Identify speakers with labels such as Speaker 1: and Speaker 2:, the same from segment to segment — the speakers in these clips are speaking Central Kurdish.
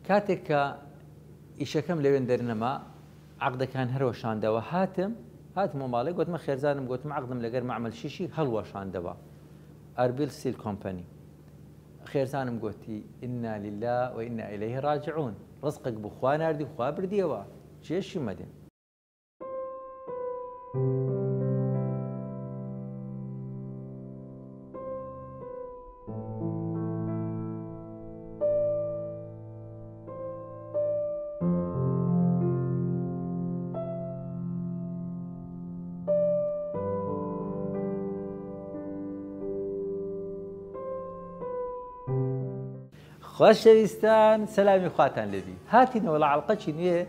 Speaker 1: کاتێک کە ئیشەکەم لەوێن دەرنەما عەقدەکان هەروەشاندەوە هاتمەوە ماڵێ گوتمە خێرزانم گوتم عەقدم لەگەر مەعمەل شیشی هەڵوەشاندەوە ئەربیل سیل کۆمپەنی خێرزانم گوتی ئینا لیلا و ئینا ئیلەیهی ڕاجعون ڕزقێک بوو خوا ناردی خوا بردیەوە چێشی مەدێن خۆشەویستان سەلامی خواتان لێبی هاتینەوە لە عەڵقەی نوێ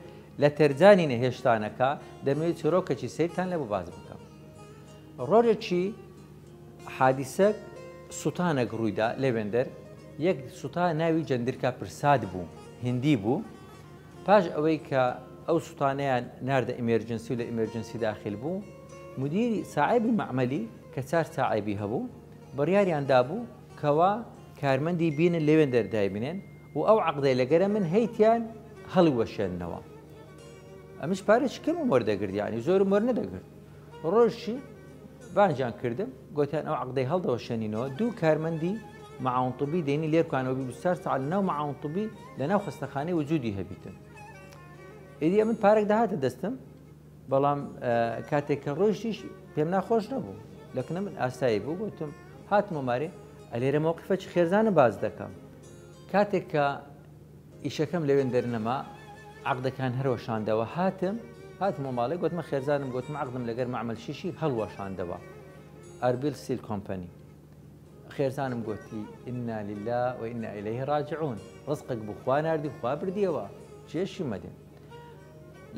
Speaker 1: لە تەرجانی نەهێشتانەکە دەمەوێت چۆرۆکێکی سەیرتان لێ بۆ باز بکەم ڕۆژێکی حادیسەک سوتانێک ڕوویدا لەوێندەر یەک سوتا ناوی جەندرکا پرساد بوو هندی بوو پاش ئەوەی کە ئەو سوتانەیان ناردە ئیمێرجنسی و لە ئیمێرجنسی داخل بوو مدیری ساعیبی مەعمەلی کە 4 ساعیبی هەبوو بڕیاریان دابوو کەوا کارمەندی بینن لەوێن دەردای بنێن و ئەو عەقدەی لەگەرە من هەیتیان هەڵی وەشێننەوە ئەمش پارێکی کەمم وەردەگرت یانی زۆرم وەرنەدەگرت ڕۆژی بانجان کردم گوتیان ئەو عەقدەی هەڵدەوەشێنینەوە دوو کارمەندی مەعاون طبی دێنی لێرکانەوە 24 ساعت لەناو مەعاون طبی لەناو خستەخانەی وجودی هەبیتن ئیدی ئەمن پارێک داهاتە دەستم بەڵام کاتێک کە ڕۆژیش پێم ناخۆش نەبوو لەکنە من ئاسایی بوو گوتم هاتمە مارێ ئەلێرە مووقفەی خێرزانە باز دەکەم کاتێک کە ئیشەکەم لەوێن دەرنەما عەقدەکان هەروەشاندەوە هاتمە ماڵێ گوتمە خێرزانم گوتم عەقدم لەگەر مەعمەل شیشی هەڵوەشاندەوە ئەربیل سیل کۆمپەنی خێرزانم گوتی ئینا لیلا و ئینا ئیلەیهی ڕاجعون ڕزقێک بوو خوا ناردی خوا بردیەوە چێشی مەدێن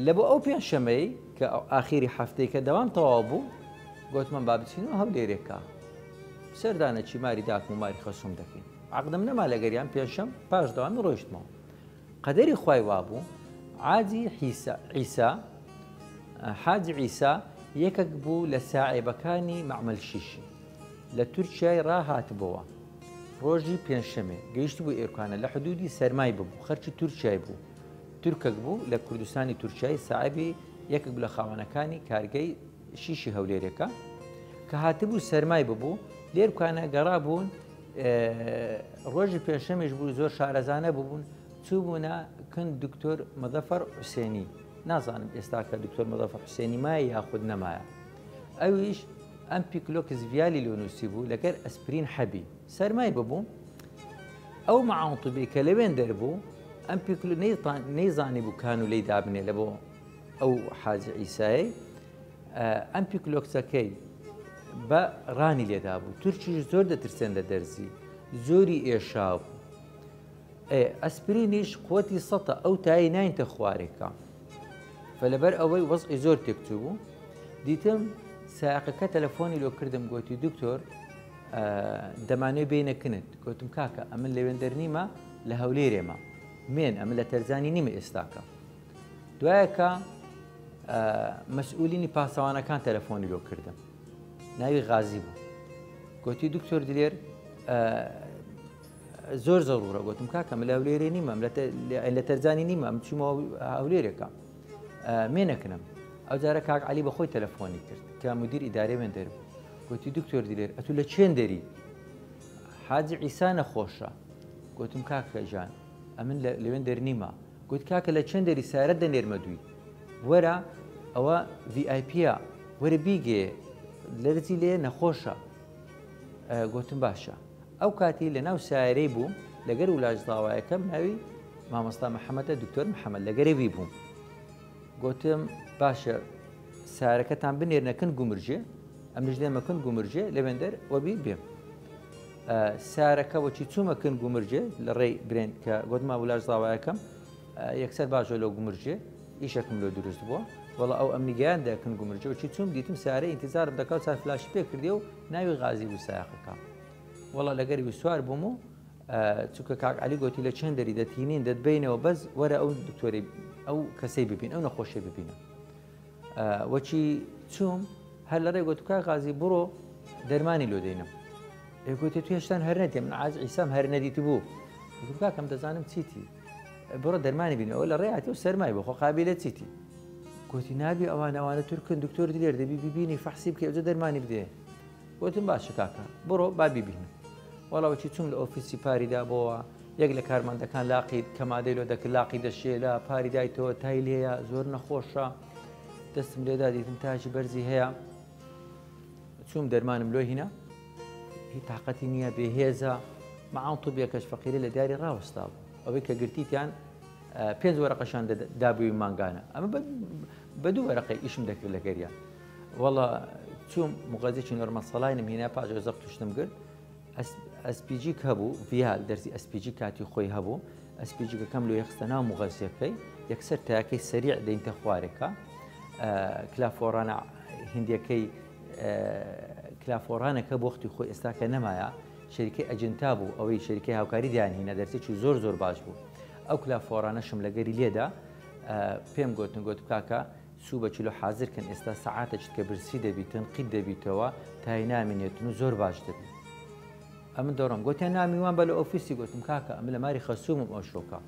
Speaker 1: لە بۆ ئەو پێنجشەمەی کە ئاخیری هەفتەی کە دەوام تەواو بوو گوتمە با بچینەوە هەولێرێکە سەردانە چیماری داکم و ماری خەسووم دەکەین عەقدم نەما لەگەریان پێشەم پاش دەوامی ڕۆیشتمەوە قەدەری خوای وابوو حاجی عیسا یەکێک بوو لە ساعیبەکانی مەعمەل شیشی لە تورکیای ڕاهاتبەوە ڕۆژی پێنجشەمێ گەیشت بوو ئێرکانە لە حدودی سەرمای ببوو خەرکی تورکیای بوو تورکێک بوو لە کوردستانی تورکیای ساعیبی یەکێک بوو لە خاوەنەکانی کارگەی شیشی هەولێرەکە کە هاتبوو سەرمای ببوو لێرکانە گەڕا بوون ڕۆژی پێنجشەمێش بوو زۆر شارەزانە ببوون چوو بوونە کن دکتۆر مەظەفەر حوسێنی نازانم ئێستا کە دکتۆر مەظەفەر حوسێنی مایە یاخود نەمایە ئەویش ئەم پیکلۆکس ڤیالی لۆنووسی بوو لەگەر ئەسپرین حەبی سەرمای ببوو ئەو مەعاون طبی کە لەوێن دەربوو ئەم پیکلۆ نەیزانی بوو کان و لێی دابنێ لە بۆ ئەو حاجی عیسایی ئەم پیکلۆکسەکەی بە ڕانی لێدا بوو تورکیش زۆر دەترسێن لە دەرزی زۆری ئێشاو ئەسپرینیش قوتی سەتە ئەو تایی ناینتە خوارێکە فلەبەر ئەوەی وەزعی زۆر تێکچوو بوو دیتم سایقەکە تەلەفۆنی لۆ کردم گوتی دکتۆر دەمانوێت بینەکنت گوتم کاکە ئەمن لەوێن دەرنیمە لە هەولێرێمە مێن ئەمە لە تەرجانی نیمە ئێستاکە دوایەکە مەسئولینی پاسەوانەکان تەلەفۆنی لۆ کردم ناوی غازی بوو گوتی دکتۆر دلێر زۆر زەڕورە گوتم کاکە لە هەولێرێ نیمە لە تەرجانی نیمە ئەم چوومەوە هەولێرێکە مێنەکنم ئەو جارە کاک عەلی بەخۆی تەلەفۆنی کرد کە مدیر ئیدارەی وێن دەربوو گوتی دکتۆر دلێر ئەتوو لە چێن دەری حاجی عیسا نەخۆشە گوتم کاکە ژان ئەمن لەوێن دەرنیمە گوت کاکە لە چێن دەری سارە دەنێرمە دووی وەرە ئەوە VIPە وەرە بیگێ لەرزی لێ نەخۆشە گوتم باشە ئەو کاتی لە ناو سایرەی بوو لەگەر ولاژداوایەکەم ناوی مامۆستا محەممەدە دکتۆر محەممەد لەگەرەوی بووم گوتم باشە سارەکەتان بنێرنەکەن گومرجێ ئەمش لێمەکەن گومرجێ لەوێندەر وەبی بێم سارەکە وەچی چوومەکەن گومرجێ لە ڕێی برێن کە گوتما ولاژداوایەکەم یەکسەر باشە لەو گومرجێ ئیشەکەم لۆ دروست بووە وەڵا ئەو ئەمنیگەیان دەکەن گومرجە وەچی چوم دیتم سارە ئینتیزارم دەکات چار فلاشی پێ کردێ و ناوی غازی بوو سایقەکە وەڵا لەگەری سوار بووم و چونکە کاک عەلی گوتی لە چەند دەری دەتینین دەتبینەوە بەس وەرە ئەو دکتۆری ئەو کەسەی ببین ئەو نەخۆشی ببینە وەچی چوم هەر لە ڕێ گوت کاک غازی بڕۆ دەرمانی لۆ دەینم گوتی تو هێشتان هەر نەدێ من عاج عیسام هەر نەدیتی بوو گوتم کاکەم دەزانم چیتی بڕۆ دەرمانی بینی ئەو لە ڕێاتی و سەرمای بۆ خۆ قابلە چیتی گوتی نابی ئەوانە تورکن دکتۆر لێر دەبی ببینی فەحسی بکە ئەوجە دەرمانی بدێ گوتم باشە کاکە بڕۆ با بیبینم وەڵاوەکی چوم لە ئۆفیسی پاریدا بۆەوە یەک لە کارمەندەکان لاقی کەمادەی لۆ دەکرد لاقی دەشێلا پاری دایتەوە تای لێیە زۆر نەخۆشە دەستم لێدا دیتم تاژی بەرزی هەیە چوم دەرمانم لۆ هینە هیچ تااقەتی نییە بێهێزە مەعاڵ توبێکەش فەقیرە لە دیاری ڕاوەستا بوو ئەوەی کە گرتیتیان 5 وەرەقەشان دابووی مانگانە ئەمە بە 2 وەرەقەی ئیشم دەکرد لە گەریان وەڵا چوم مغازێکی نۆرمەسەڵاینم هێنا پاش زەق توشتم کرد ئەسپیجی هەبوو ڤال دەرسی ئەسپیجی کاتی خۆی هەبوو ئەسپیجیەکەم لۆ یەخستە ناو مغازیەکەی یەکسەر تاکەی سەریع دەینتە خوارێکە کلافۆرانە هندیەکەی کلافۆرانەکە بۆ وەختی خۆی ئێستاکە نەمایە شەریکەی ئەجنتا بوو ئەوەی شەریکەی هاوکاری دیانهینە دەرسێکی زۆر باش بوو ئەو کلافۆرانەشم لەگەری لێدا پێم گوت کاکە سوبە چیلۆ حازرکن ئێستا سەعاتێکت کە برسی دەبیتن قیت دەبیتەوە تای نامێنێتن و زۆر باش دەبێت ئەمە دەڕۆم گوتیان نامیوان بە لە ئۆفیسی گوتم کاکە ئەمە لە ماری خەسوومم ئەو شۆکە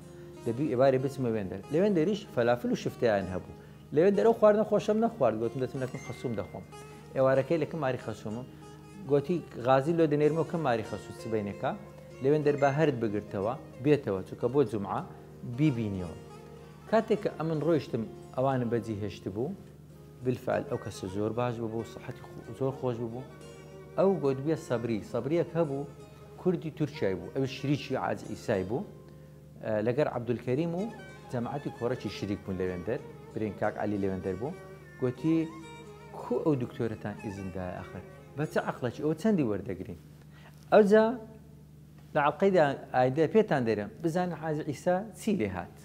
Speaker 1: دەبی ئێوارێ بچمە وێندەر لەوێندەریش فەلافل و شفتیان هەبوو لەوێندەرە خواردنە خۆشەم نەخوارد گوتم دەچم لەکەم خەسووم دەخۆم ئێوارەکەی لەکەم ماری خەسوومم گوتی غازی لۆ دەنێرمەوە کەم ماری خەسوو سبەینەکە لەوێندەر با هەرت بگرتەوە بێتەوە چونکە بۆ جومعە بیبینیەوە کاتێک کە ئەمن ڕۆیشتم ئەوانە بەجی هێشت بوو بالفعل ئەو کەسە زۆر باش بوو سەحەتی زۆر خۆش بوو ئەو گوت بێ سەبریەک هەبوو کوردی تورکیای بوو ئەو شریکی عاج ئیسای بوو لەگەر عەبدولکەریم و جەماعەتی کۆڕەکی شریک بوون لەوێندەر برین کاک عەلی لەوێندەر بوو گوتی کو ئەو دکتۆرەتان ئیزندایە ئەخر بە چه عەقڵەکی ئەوە چەندی وەردەگرین ئەوجا لە عەڵقەیدا ئایدە پێتان دەرێم بزانن حاجی ئیسا چی لێ هات